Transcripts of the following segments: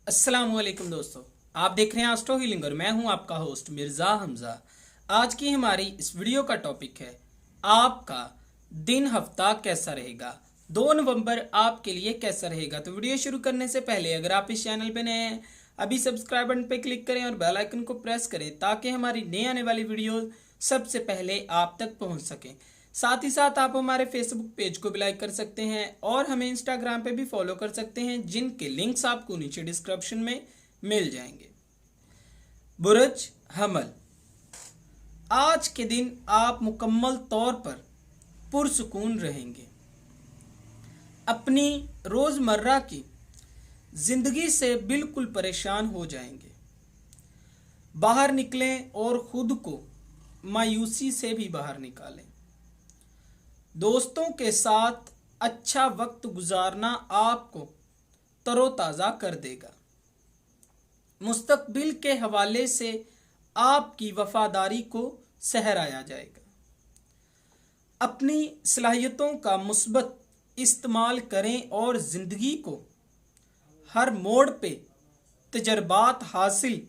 अस्सलामुअलैकुम दोस्तों, आप देख रहे हैं एस्ट्रो हीलिंग और मैं हूं आपका होस्ट मिर्ज़ा हमजा। आज की हमारी इस वीडियो का टॉपिक है आपका दिन हफ्ता कैसा रहेगा। 2 नवंबर आपके लिए कैसा रहेगा। तो वीडियो शुरू करने से पहले अगर आप इस चैनल पे नए हैं, अभी सब्सक्राइब बटन पे क्लिक करें और बेल आइकन को प्रेस करें ताकि हमारी नई आने वाली वीडियो सबसे पहले आप तक पहुंच सकें। साथ ही साथ आप हमारे फेसबुक पेज को भी लाइक कर सकते हैं और हमें इंस्टाग्राम पे भी फॉलो कर सकते हैं, जिनके लिंक्स आपको नीचे डिस्क्रिप्शन में मिल जाएंगे। बुर्ज हमल, आज के दिन आप मुकम्मल तौर पर पुरसुकून रहेंगे। अपनी रोजमर्रा की जिंदगी से बिल्कुल परेशान हो जाएंगे। बाहर निकलें और खुद को मायूसी से भी बाहर निकालें। दोस्तों के साथ अच्छा वक्त गुजारना आपको तरोताज़ा कर देगा। मुस्तकबिल के हवाले से आपकी वफादारी को सहराया जाएगा। अपनी सलाहियतों का मुस्बत इस्तेमाल करें और ज़िंदगी को हर मोड़ पे तजर्बात हासिल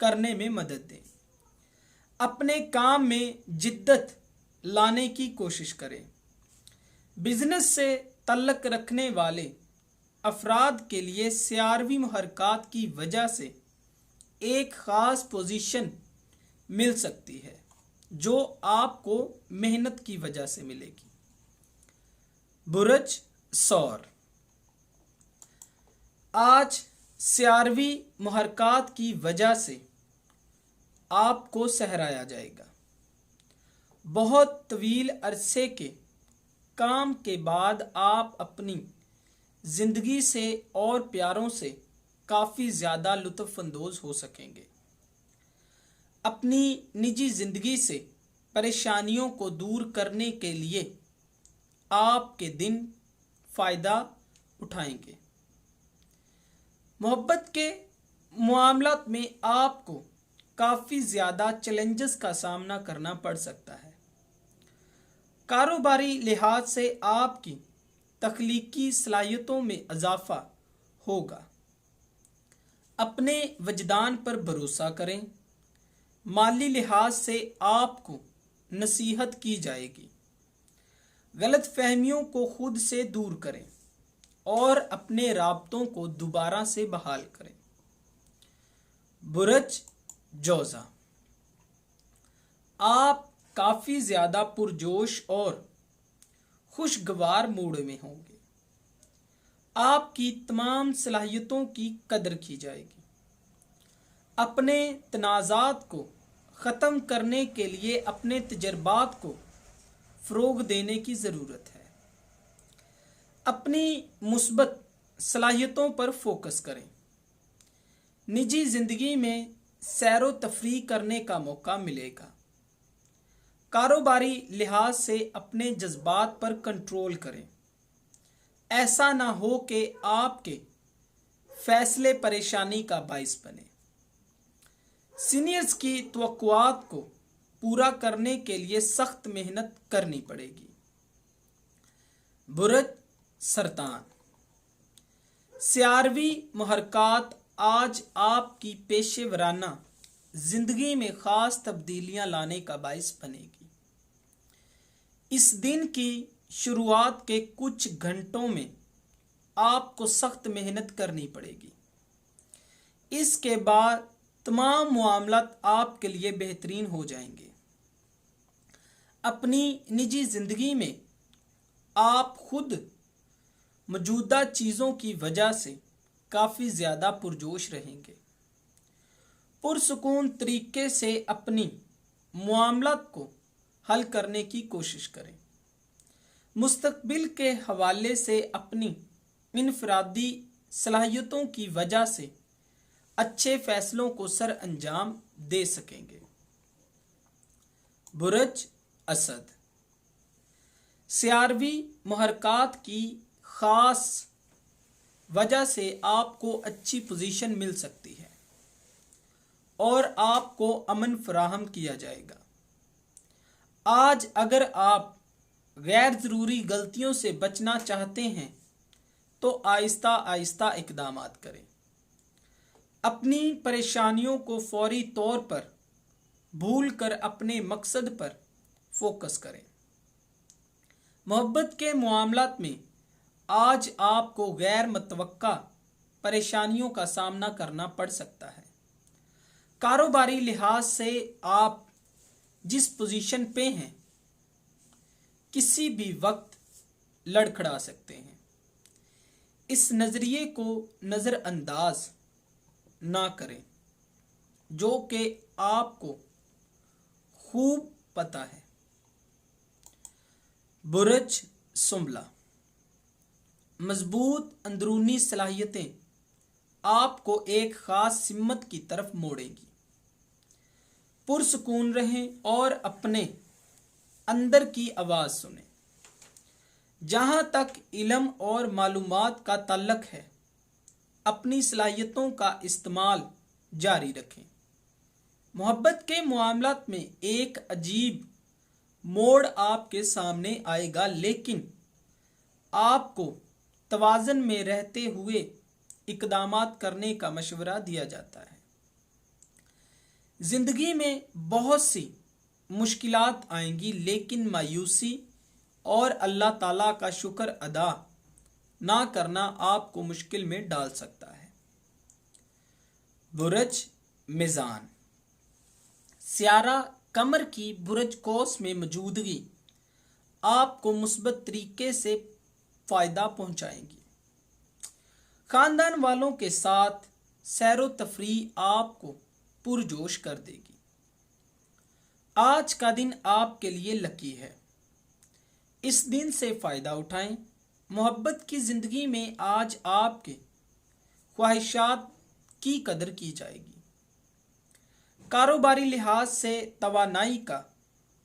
करने में मदद दें। अपने काम में जिद्दत लाने की कोशिश करें। बिजनेस से तल्लक रखने वाले अफराद के लिए सियारवी मुहरकात की वजह से एक ख़ास पोजीशन मिल सकती है जो आपको मेहनत की वजह से मिलेगी। बुर्ज सौर, आज सियारवी मुहरकात की वजह से आपको सहराया जाएगा। बहुत तवील अरसे के काम के बाद आप अपनी ज़िंदगी से और प्यारों से काफ़ी ज़्यादा लुत्फ़अंदोज़ हो सकेंगे। अपनी निजी ज़िंदगी से परेशानियों को दूर करने के लिए आपके दिन फ़ायदा उठाएंगे। मोहब्बत के मामलात में आपको काफ़ी ज़्यादा चैलेंजेस का सामना करना पड़ सकता है। कारोबारी लिहाज से आपकी तख्लीकी सलाहियतों में इजाफा होगा। अपने वजदान पर भरोसा करें। माली लिहाज से आपको नसीहत की जाएगी। गलत फहमियों को खुद से दूर करें और अपने राब्तों को दोबारा से बहाल करें। बुर्ज जोजा, आप काफ़ी ज़्यादा पुरजोश और खुशगवार मूड में होंगे। आपकी तमाम सलाहियतों की कदर की जाएगी। अपने तनाज़ात को ख़त्म करने के लिए अपने तजर्बात को फ़रोग़ देने की ज़रूरत है। अपनी मुस्बत सलाहियतों पर फोकस करें। निजी ज़िंदगी में सैरो तफरी करने का मौका मिलेगा। कारोबारी लिहाज से अपने जज्बात पर कंट्रोल करें। ऐसा ना हो कि आपके फैसले परेशानी का बाइस बने। सीनियर्स की तवक्कुआत को पूरा करने के लिए सख्त मेहनत करनी पड़ेगी। बुर्ज सरतान, सियारवी मुहरकात आज आपकी पेशेवराना जिंदगी में ख़ास तब्दीलियां लाने का बाइस बनेगी। इस दिन की शुरुआत के कुछ घंटों में आपको सख्त मेहनत करनी पड़ेगी। इसके बाद तमाम मामलात आपके लिए बेहतरीन हो जाएंगे। अपनी निजी ज़िंदगी में आप खुद मौजूदा चीज़ों की वजह से काफ़ी ज़्यादा पुरजोश रहेंगे। पुरसुकून तरीके से अपनी मामलात को हल करने की कोशिश करें। मुस्तकबिल के हवाले से अपनी इनफरादी सलाहियतों की वजह से अच्छे फैसलों को सर अंजाम दे सकेंगे। बुर्ज असद, सियारवी मुहरकात की ख़ास वजह से आपको अच्छी पोजीशन मिल सकती है और आपको अमन फराहम किया जाएगा। आज अगर आप गैर ज़रूरी गलतियों से बचना चाहते हैं तो आहिस्ता आहिस्ता इक़दामात करें। अपनी परेशानियों को फौरी तौर पर भूलकर अपने मकसद पर फोकस करें। मोहब्बत के मामलात में आज आपको गैर मुतवक्का परेशानियों का सामना करना पड़ सकता है। कारोबारी लिहाज से आप जिस पोजीशन पे हैं किसी भी वक्त लड़खड़ा सकते हैं। इस नज़रिए को नज़रअंदाज ना करें जो कि आपको खूब पता है। बुरज सुंबला, मजबूत अंदरूनी सलाहियतें आपको एक खास सिमत की तरफ मोड़ेंगी। पुरसुकून रहें और अपने अंदर की आवाज़ सुनें। जहाँ तक इल्म और मालूमात का ताल्लुक है, अपनी सलाहियतों का इस्तेमाल जारी रखें। मोहब्बत के मामलात में एक अजीब मोड़ आपके सामने आएगा, लेकिन आपको तवाज़न में रहते हुए इक़दामात करने का मशवरा दिया जाता है। ज़िंदगी में बहुत सी मुश्किलात आएंगी, लेकिन मायूसी और अल्लाह ताला का शुक्र अदा ना करना आपको मुश्किल में डाल सकता है। बुरज मिज़ान, सियारा कमर की बुरज कौस में मौजूदगी आपको मुस्बत तरीके से फ़ायदा पहुंचाएगी। ख़ानदान वालों के साथ सैरो तफरीह आपको पुरजोश कर देगी। आज का दिन आपके लिए लकी है, इस दिन से फ़ायदा उठाएं। मोहब्बत की ज़िंदगी में आज आपके ख्वाहिशात की कदर की जाएगी। कारोबारी लिहाज से तवानाई का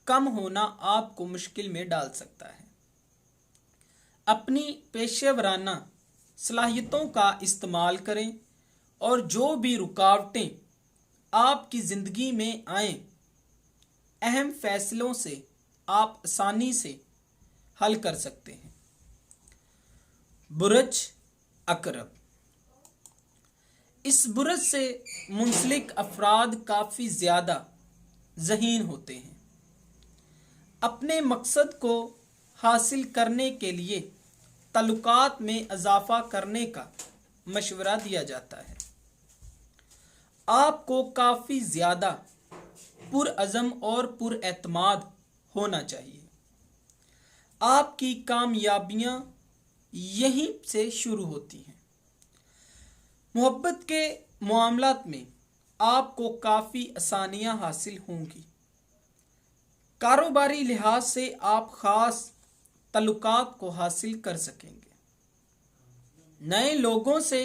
कम होना आपको मुश्किल में डाल सकता है। अपनी पेशेवराना सलाहियतों का इस्तेमाल करें और जो भी रुकावटें आपकी ज़िंदगी में आएं, अहम फैसलों से आप आसानी से हल कर सकते हैं। बुरज अकरब, इस बुरज से मुंसलिक अफराद काफ़ी ज़्यादा ज़हीन होते हैं। अपने मकसद को हासिल करने के लिए ताल्लुकात में इजाफा करने का मशवरा दिया जाता है। आपको काफ़ी ज़्यादा पुरअज़म और पुरएतमाद होना चाहिए। आपकी कामयाबियां यहीं से शुरू होती हैं। मोहब्बत के मामलात में आपको काफ़ी आसानियां हासिल होंगी। कारोबारी लिहाज से आप ख़ास ताल्लुकात को हासिल कर सकेंगे। नए लोगों से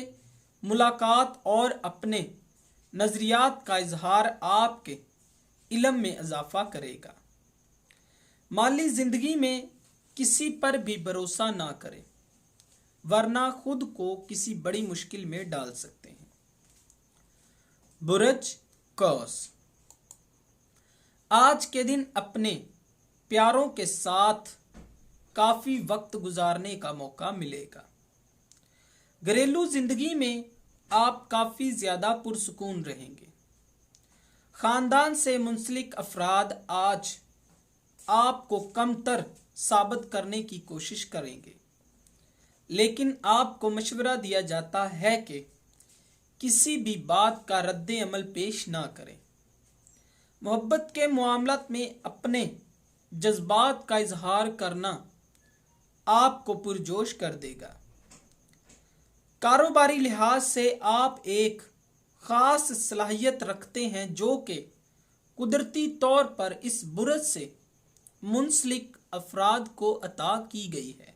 मुलाकात और अपने नज़रियात का इजहार आपके इल्म में इजाफा करेगा। माली ज़िंदगी में किसी पर भी भरोसा ना करें, वरना खुद को किसी बड़ी मुश्किल में डाल सकते हैं। बुरज कौस, आज के दिन अपने प्यारों के साथ काफ़ी वक्त गुजारने का मौका मिलेगा। घरेलू ज़िंदगी में आप काफ़ी ज़्यादा पुरसुकून रहेंगे। ख़ानदान से मुंसलिक अफराद आज आपको कमतर साबित करने की कोशिश करेंगे, लेकिन आपको मशवरा दिया जाता है कि किसी भी बात का रद्द अमल पेश ना करें। मोहब्बत के मामलात में अपने जज्बात का इजहार करना आपको पुरजोश कर देगा। कारोबारी लिहाज से आप एक ख़ास सलाहियत रखते हैं जो कि कुदरती तौर पर इस बुरज से मुंसलिक अफराद को अता की गई है,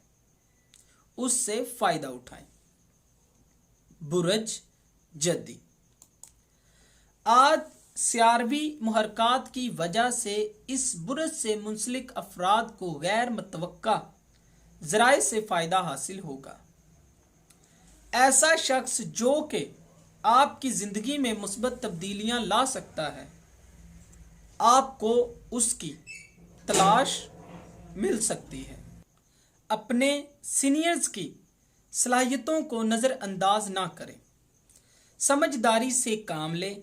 उससे फ़ायदा उठाएं। बुरज जद्दी, आज सियारवी मुहरकात की वजह से इस बुरज से मुंसलिक अफराद को गैर मुतवक्का ज़राए से फ़ायदा हासिल होगा। ऐसा शख्स जो कि आपकी ज़िंदगी में मुस्बत तब्दीलियां ला सकता है, आपको उसकी तलाश मिल सकती है। अपने सीनियर्स की सलाहियतों को नज़रअंदाज ना करें। समझदारी से काम लें,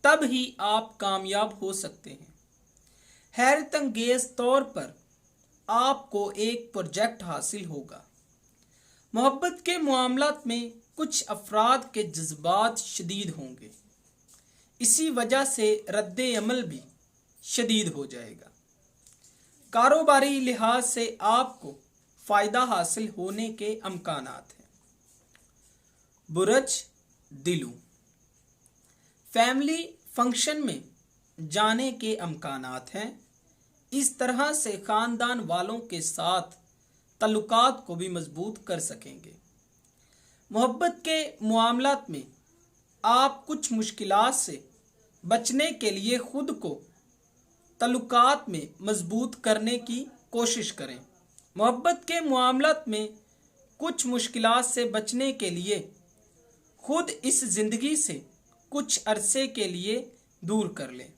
तब ही आप कामयाब हो सकते हैं। हैरतअंगेज तौर पर आपको एक प्रोजेक्ट हासिल होगा। मोहब्बत के मामलात में कुछ अफराद के जज्बात शदीद होंगे, इसी वजह से रद्दे अमल भी शदीद हो जाएगा। कारोबारी लिहाज से आपको फायदा हासिल होने के अमकानात हैं। बुरज दिलू, फैमिली फंक्शन में जाने के अमकानात हैं। इस तरह से खानदान वालों के साथ तल्लुकात को भी मजबूत कर सकेंगे। मोहब्बत के मामलात में आप कुछ मुश्किलात से बचने के लिए खुद को तल्लुकात में मजबूत करने की कोशिश करें। मोहब्बत के मामलात में कुछ मुश्किलात से बचने के लिए खुद इस ज़िंदगी से कुछ अरसे के लिए दूर कर लें।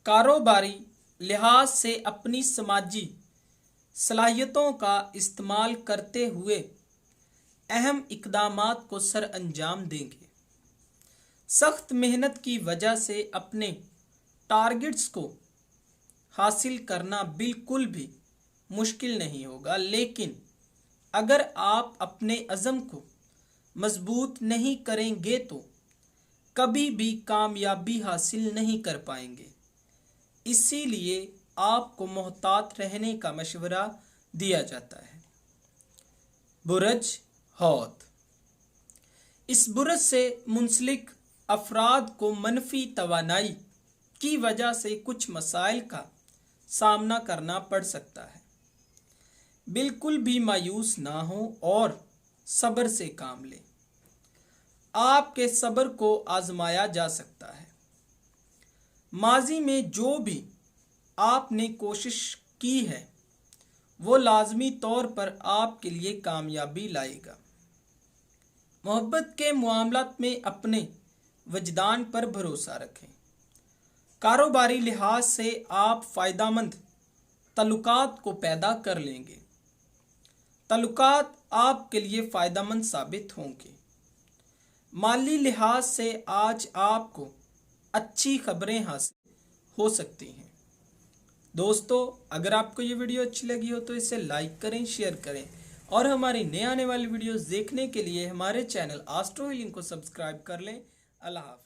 कारोबारी लिहाज से अपनी समाजी सलाहियतों का इस्तेमाल करते हुए अहम इक़दामात को सर अंजाम देंगे। सख्त मेहनत की वजह से अपने टारगेट्स को हासिल करना बिल्कुल भी मुश्किल नहीं होगा, लेकिन अगर आप अपने अज़म को मजबूत नहीं करेंगे तो कभी भी कामयाबी हासिल नहीं कर पाएंगे। इसीलिए आपको मोहतात रहने का मशवरा दिया जाता है। बुरज हौत, इस बुरज से मुंसलिक अफराद को मनफी तवानाई की वजह से कुछ मसाइल का सामना करना पड़ सकता है। बिल्कुल भी मायूस ना हो और सब्र से काम लें। आपके सब्र को आजमाया जा सकता है। माजी में जो भी आपने कोशिश की है वो लाजमी तौर पर आपके लिए कामयाबी लाएगा। मोहब्बत के मामलात में अपने वजदान पर भरोसा रखें। कारोबारी लिहाज से आप फ़ायदामंद तल्लुकात को पैदा कर लेंगे। तल्लुकात आपके लिए फ़ायदामंद साबित होंगे। माली लिहाज से आज आपको अच्छी खबरें हासिल हो सकती हैं। दोस्तों, अगर आपको ये वीडियो अच्छी लगी हो तो इसे लाइक करें, शेयर करें और हमारी नए आने वाली वीडियोस देखने के लिए हमारे चैनल एस्ट्रो हीलिंग को सब्सक्राइब कर लें। अल्लाह हाफ़िज़।